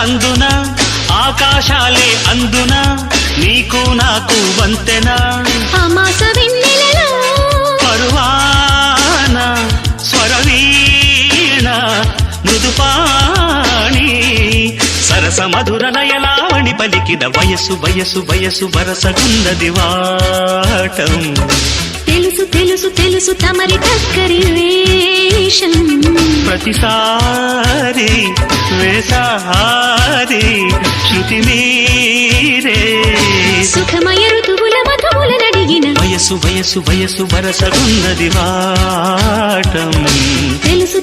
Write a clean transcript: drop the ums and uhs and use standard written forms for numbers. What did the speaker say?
సందున ఆకాశాలే అందున నీకు నాకు వంతెనా అమాస వెన్నెలలో పరువాన స్వరవీణ మృదుపాణి సరస మధుర లయలావణి పలికిన వయసు వయసు వయసు వరసగున్నది వాటం తెలుసు తెలుసు తెలుసు తమరి టక్కరి వేషం ప్రతిసారి వేసారి శృతి మీరే సుఖమయ ఋతువుల మధువుల నడిగిన వయసు వయసు వయసు వరసగున్నది వాటం తెలుసు